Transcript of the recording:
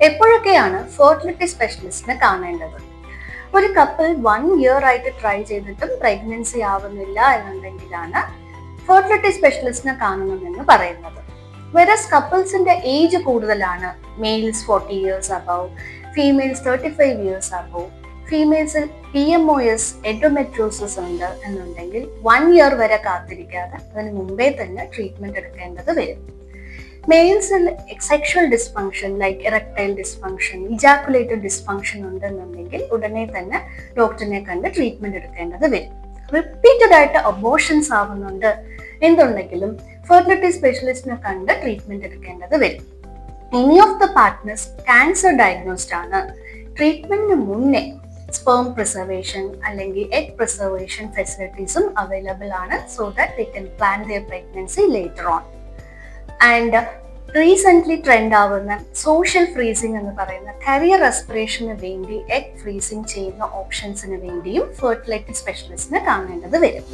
എപ്പോഴൊക്കെയാണ് fertility സ്പെഷ്യലിസ്റ്റിനെ കാണേണ്ടത്? ഒരു കപ്പിൾ 1 ഇയർ ആയിട്ട് ട്രൈ ചെയ്തിട്ടും പ്രഗ്നൻസി ആവുന്നില്ല എന്നുണ്ടെങ്കിലാണ് ഫെർട്ടിലിറ്റി സ്പെഷ്യലിസ്റ്റിനെ കാണണമെന്ന് പറയുന്നത്. വെറസ് കപ്പിൾസിന്റെ ഏജ് കൂടുതലാണ്, males 40 years above, females 35 years above, ഫീമെയിൽസിൽ PMOS എൻഡോമെട്രിയോസിസ് ഉണ്ട് എന്നുണ്ടെങ്കിൽ 1 ഇയർ വരെ കാത്തിരിക്കാതെ അതിന് മുമ്പേ തന്നെ ട്രീറ്റ്മെന്റ് എടുക്കേണ്ടത് വരും. മെയിൽസിൽ sexual dysfunction like erectile dysfunction, ejaculated dysfunction ഉണ്ടെന്നുണ്ടെങ്കിൽ ഉടനെ തന്നെ ഡോക്ടറിനെ കണ്ട് ട്രീറ്റ്മെന്റ് എടുക്കേണ്ടത് വരും. റിപ്പീറ്റഡ് ആയിട്ട് അബോർഷൻസ് ആവുന്നുണ്ട് എന്തുണ്ടെങ്കിലും ഫെർട്ടിലിറ്റി സ്പെഷ്യലിസ്റ്റിനെ കണ്ട് ട്രീറ്റ്മെന്റ് എടുക്കേണ്ടത് വരും. Any of the partners cancer diagnosed ആണ്, ട്രീറ്റ്മെന്റിന് മുന്നേ സ്പേം പ്രിസർവേഷൻ അല്ലെങ്കിൽ എഗ് പ്രിസർവേഷൻ ഫെസിലിറ്റീസും അവൈലബിൾ ആണ്. So that they can plan their pregnancy later on. And recent trend ആവുന്ന സോഷ്യൽ ഫ്രീസിംഗ് എന്ന് പറയുന്ന കരിയർ റെസ്പിറേഷന് വേണ്ടി എഗ് ഫ്രീസിംഗ് ചെയ്യുന്ന ഓപ്ഷൻസിന് വേണ്ടിയും ഫെർട്ടിലിറ്റി സ്പെഷ്യലിസ്റ്റിനെ കാണേണ്ടത് വരും.